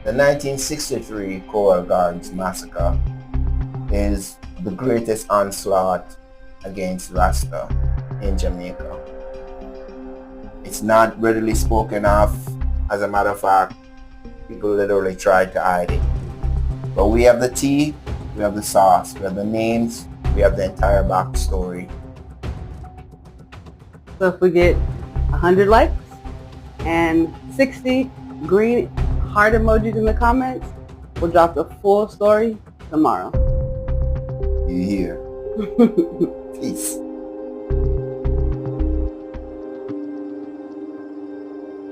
The 1963 Coal Gardens Massacre is the greatest onslaught against Rasta in Jamaica. It's not readily spoken of. As a matter of fact, people literally try to hide it. But we have the tea, we have the sauce, we have the names, we have the entire backstory. So if we get 100 likes and 60 green heart emojis in the comments, we'll drop the full story tomorrow. You hear? Peace.